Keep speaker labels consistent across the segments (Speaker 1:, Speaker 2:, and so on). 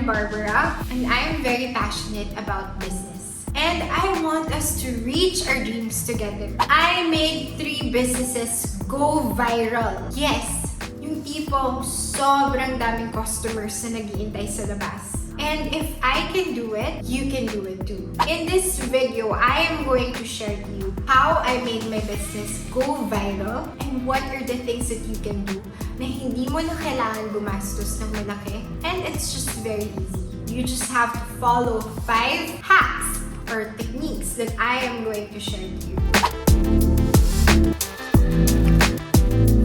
Speaker 1: I'm Barbara, and I'm very passionate about business. And I want us to reach our dreams together. I made 3 businesses go viral. Yes, yung tipong sobrang daming customers na nag-iintay sa labas. And if I can do it, you can do it too. In this video, I am going to share to you how I made my business go viral and what are the things that you can do na hindi mo na kailangan gumastos ng malaki. And it's just very easy. You just have to follow 5 hacks or techniques that I am going to share to you.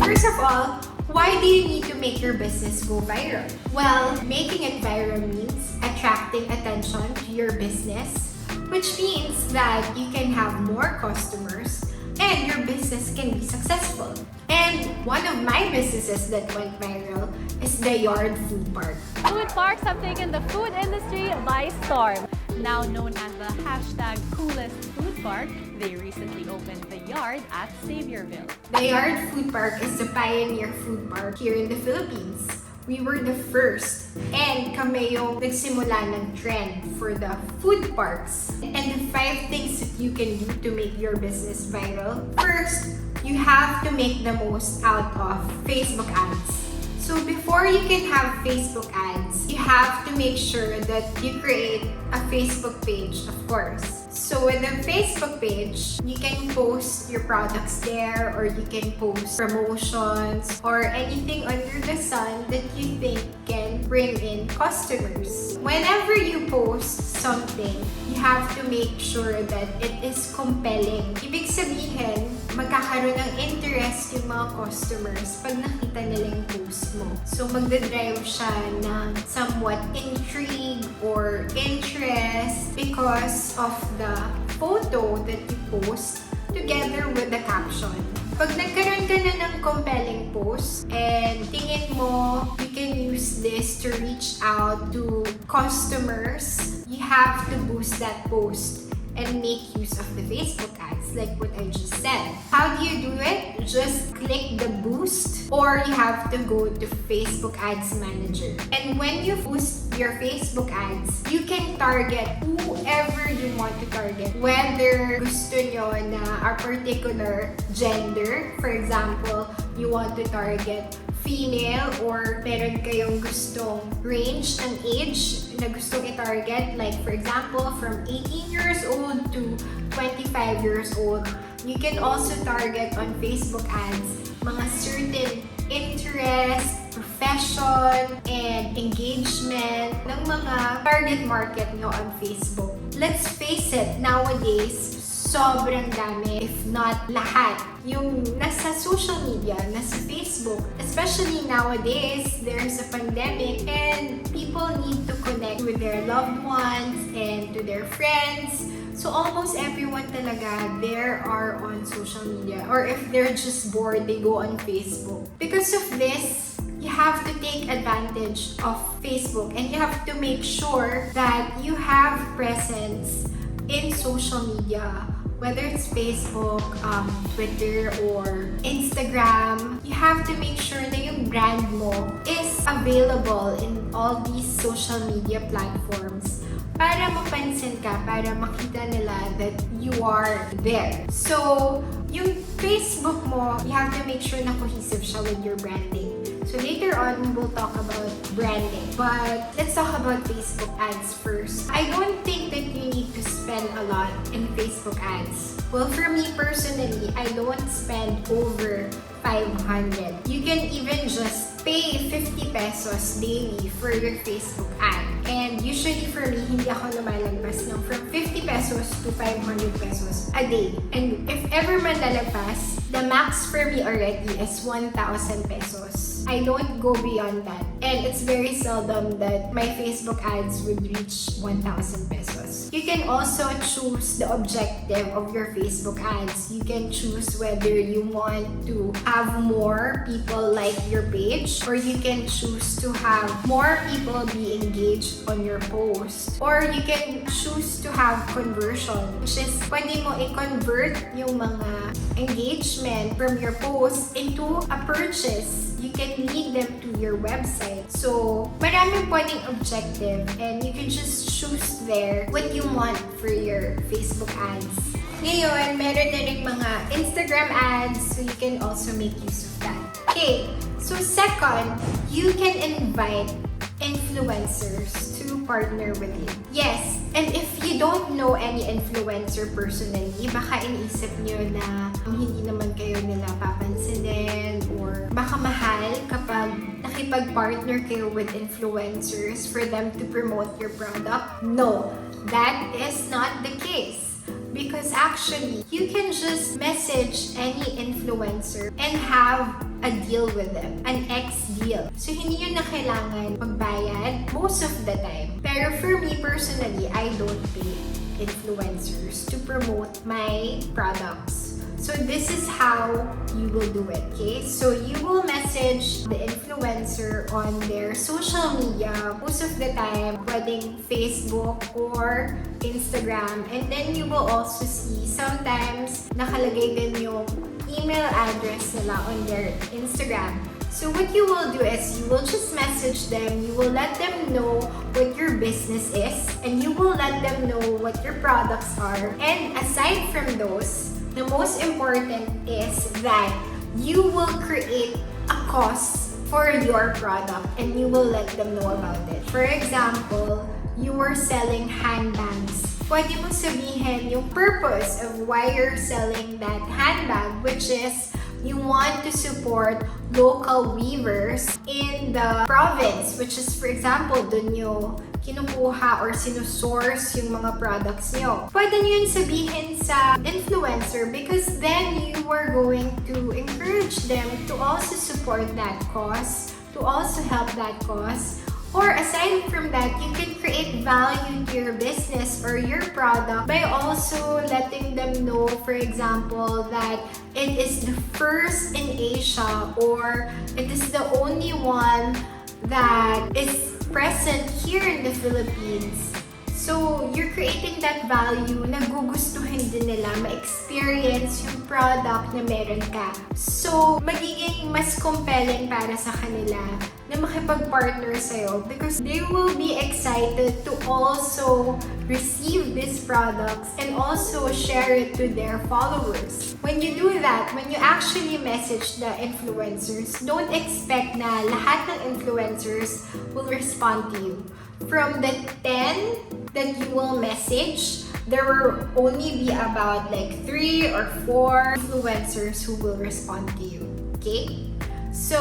Speaker 1: First of all, why do you need to make your business go viral? Well, making it viral means attracting attention to your business, which means that you can have more customers and your business can be successful. And one of my businesses that went viral is the Yard Food Park.
Speaker 2: Food parks have taken the food industry by storm. Now known as the #coolest food park, they recently opened the Yard at Saviorville.
Speaker 1: The Yard Food Park is the pioneer food park here in the Philippines. We were the first, and kami yung nagsimula ng trend for the food parks. And the 5 things that you can do to make your business viral. First, you have to make the most out of Facebook ads. So before you can have Facebook ads, you have to make sure that you create a Facebook page, of course. So with the Facebook page, you can post your products there, or you can post promotions or anything under the sun that you think can bring in customers. Whenever you post something, you have to make sure that it is compelling. Ibig sabihin, magkakaroon ng interest yung mga customers pag nakita nila yung post mo. So magdadrive siya ng somewhat intrigue or interest because of the photo that you post together with the caption. Pag nagkaroon ka na ng compelling post and tingin mo you can use this to reach out to customers, you have to boost that post and make use of the Facebook ads like what I just said. How do you do it? Just click the boost, or you have to go to Facebook Ads Manager. And when you boost your Facebook ads, you can target whoever you want to target. Whether gusto nyo na a particular gender, for example, you want to target female, or meron kayong gustong range ng age na gustong i-target, like for example, from 18 years old to 25 years old. You can also target on Facebook ads mga certain interest, profession, and engagement ng mga target market nyo on Facebook. Let's face it, nowadays, sobrang dami, if not lahat, yung nasa social media, nasa Facebook. Especially nowadays, there's a pandemic and people need to connect with their loved ones and to their friends. So almost everyone talaga, there are on social media. Or if they're just bored, they go on Facebook. Because of this, you have to take advantage of Facebook and you have to make sure that you have presence in social media. Whether it's Facebook, Twitter, or Instagram, you have to make sure na yung brand mo is available in all these social media platforms para mapansin ka, para makita nila that you are there. So, yung Facebook mo, you have to make sure na cohesive siya with your branding. So later on, we will talk about branding. But let's talk about Facebook ads first. I don't think that you need to spend a lot in Facebook ads. Well, for me personally, I don't spend over 500. You can even just pay 50 pesos daily for your Facebook ad. And usually for me, hindi ako lumalagpas ng from 50 pesos to 500 pesos a day. And if ever man lalagpas, the max for me already is 1,000 pesos. I don't go beyond that. And it's very seldom that my Facebook ads would reach 1,000 pesos. You can also choose the objective of your Facebook ads. You can choose whether you want to have more people like your page, or you can choose to have more people be engaged on your post. Or you can choose to have conversion, which is pwede mo i-convert yung mga engagement from your post into a purchase you can lead them to your website. So, maraming pwedeng objective and you can just choose there what you want for your Facebook ads. Ngayon, meron na rin mga Instagram ads, so you can also make use of that. Okay, so second, you can invite influencers to partner with you. Yes, and if you don't know any influencer personally, baka iniisip nyo na hindi naman kayo nila papansinin or baka mahal kapag nakipag-partner kayo with influencers for them to promote your product. No, that is not the case. Because actually, you can just message any influencer and have a deal with them, an X deal. So, hindi yun na kailangan magbayad most of the time. Pero for me personally, I don't pay influencers to promote my products. So, this is how you will do it, okay? So, you will message the influencer on their social media. Most of the time, pwedeng Facebook or Instagram. And then, you will also see sometimes nakalagay din yung email address nila on their Instagram. So what you will do is you will just message them, you will let them know what your business is, and you will let them know what your products are. And aside from those, the most important is that you will create a cost for your product and you will let them know about it. For example, you are selling handbags. Pwede mo sabihin yung purpose of why you're selling that handbag, which is you want to support local weavers in the province, which is, for example, dun yung kinukuha or sinusource yung mga products nyo. Pwede nyo yun sabihin sa influencer because then you are going to encourage them to also support that cause, to also help that cause. Or aside from that, you can create value to your business or your product by also letting them know, for example, that it is the first in Asia or it is the only one that is present here in the Philippines. So, you're creating that value na gugustuhin din nila ma-experience yung product na meron ka. So, magiging mas compelling para sa kanila na makipag-partner sa'yo because they will be excited to also receive these products and also share it to their followers. When you do that, when you actually message the influencers, don't expect na lahat ng influencers will respond to you. From the 10 that you will message, there will only be about like 3 or 4 influencers who will respond to you. Okay? So,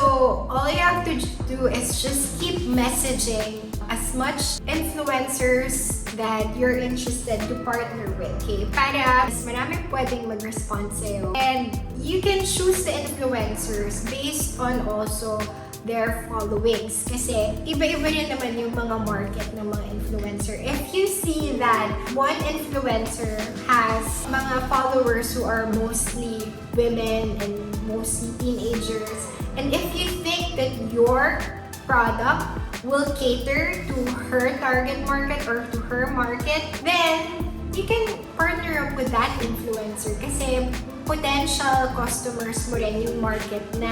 Speaker 1: all you have to do is just keep messaging as much influencers that you're interested to partner with, okay? Para mas maraming pwedeng mag-respond sa'yo. And you can choose the influencers based on also their followings. Kasi iba-iba rin naman yung mga market ng mga influencer. If you see that one influencer has mga followers who are mostly women and mostly teenagers, and if you think that your product will cater to her target market or to her market, then you can partner up with that influencer kasi potential customers mo rin yung market na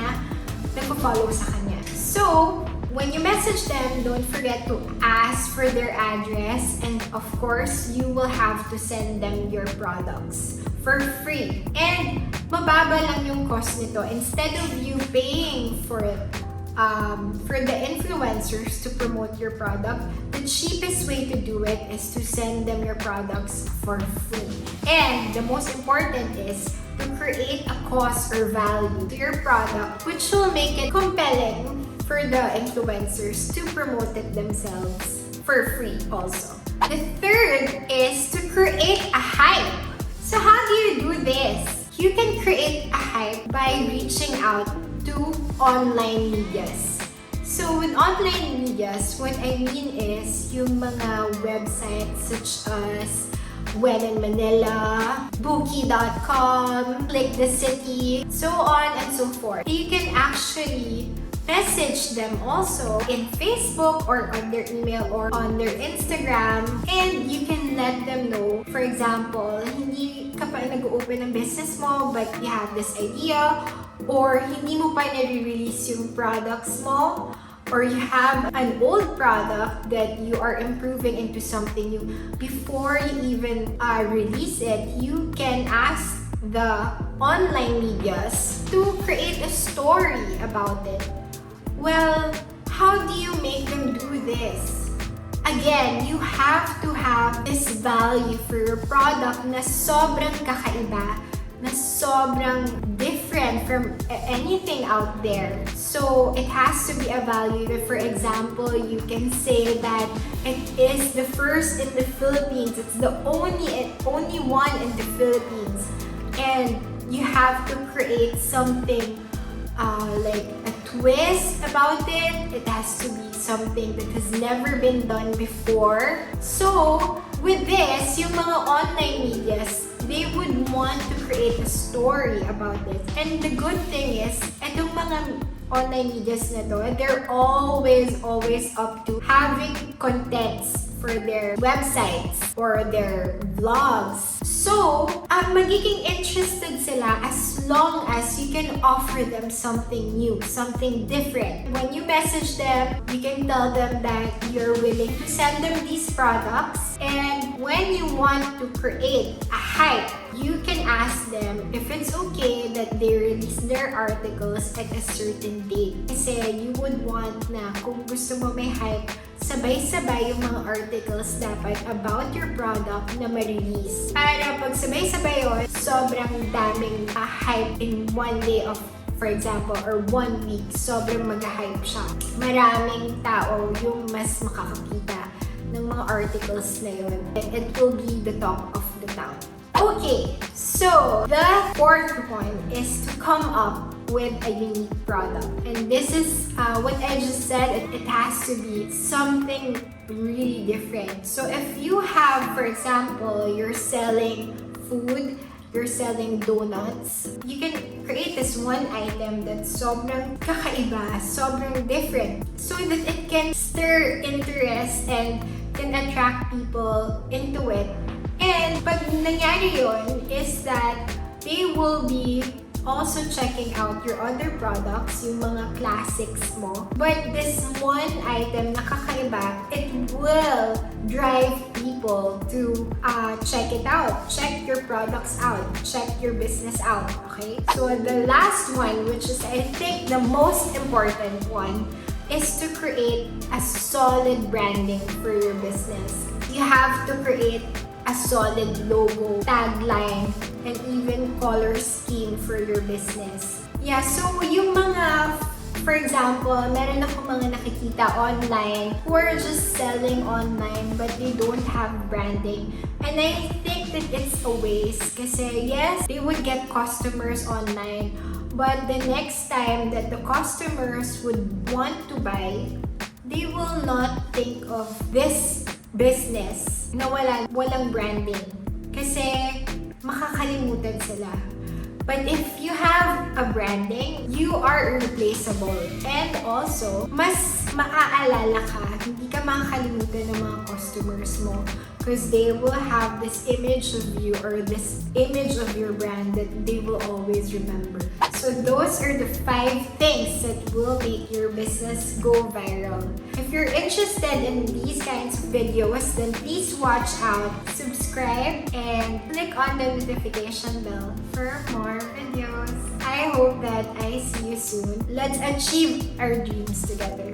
Speaker 1: nagpo-follow sa kanya. So, when you message them, don't forget to ask for their address and of course, you will have to send them your products for free. And mababa lang yung cost nito. Instead of you paying for the influencers to promote your product, the cheapest way to do it is to send them your products for free. And the most important is to create a cost or value to your product which will make it compelling for the influencers to promote it themselves for free also. The third is to create a hype. So how do you do this? You can create a hype by reaching out to online medias. So with online medias, what I mean is yung mga websites such as When in Manila, Bookie.com, Click the City, so on and so forth. You can actually message them also in Facebook or on their email or on their Instagram, and you can let them know, for example, hindi ka pa nag-open ng business mo but you have this idea or hindi mo pa nare-release yung products mo, or you have an old product that you are improving into something new, before you even release it, you can ask the online medias to create a story about it. Well, how do you make them do this? Again, you have to have this value for your product na sobrang kakaiba, na sobrang different from anything out there. So it has to be a value. For example, you can say that it is the first in the Philippines. It's the only one in the Philippines. And you have to create something like a twist about it. It has to be something that has never been done before. So with this, yung mga online medias, they would want to create a story about it. And the good thing is, itong mga online medias na to, they're always up to having contents for their websites or their vlogs. So, magiging interested sila as long as you can offer them something new, something different. When you message them, you can tell them that you're willing to send them these products. And when you want to create a hype, you can ask them if it's okay that they release their articles at a certain date. Kasi you would want na kung gusto mo may hype, sabay-sabay yung mga articles dapat about your product na ma-release. Para pag sabay-sabay yun, sobrang daming hype in one day of, for example, or 1 week, sobrang mag-hype siya. Maraming tao yung mas makakakita ng mga articles na yun. It will be the talk of the town. Okay, so the fourth one is to come up with a unique product. And this is what I just said, it has to be something really different. So if you have, for example, you're selling food, you're selling donuts, you can create this one item that's sobrang kakaiba, sobrang different, so that it can stir interest and can attract people into it. And pag nangyari yun is that they will be also checking out your other products, yung mga classics mo. But this one item na kakaiba, it will drive people to check it out, check your products out, check your business out, okay? So the last one, which is I think the most important one, is to create a solid branding for your business. You have to create a solid logo, tagline, and even color scheme for your business. Yeah, so yung mga, for example, meron ako mga nakikita online who are just selling online but they don't have branding. And I think that it's a waste kasi yes, they would get customers online, but the next time that the customers would want to buy, they will not think of this business na walang branding kasi makakalimutan sila. But if you have a branding, you are irreplaceable. And also, mas maaalala ka, hindi ka makakalimutan ng mga customers mo because they will have this image of you or this image of your brand that they will always remember. So those are the 5 things that will make your business go viral. If you're interested in these kinds of videos, then please watch out, subscribe, and click on the notification bell for more videos. I hope that I see you soon. Let's achieve our dreams together.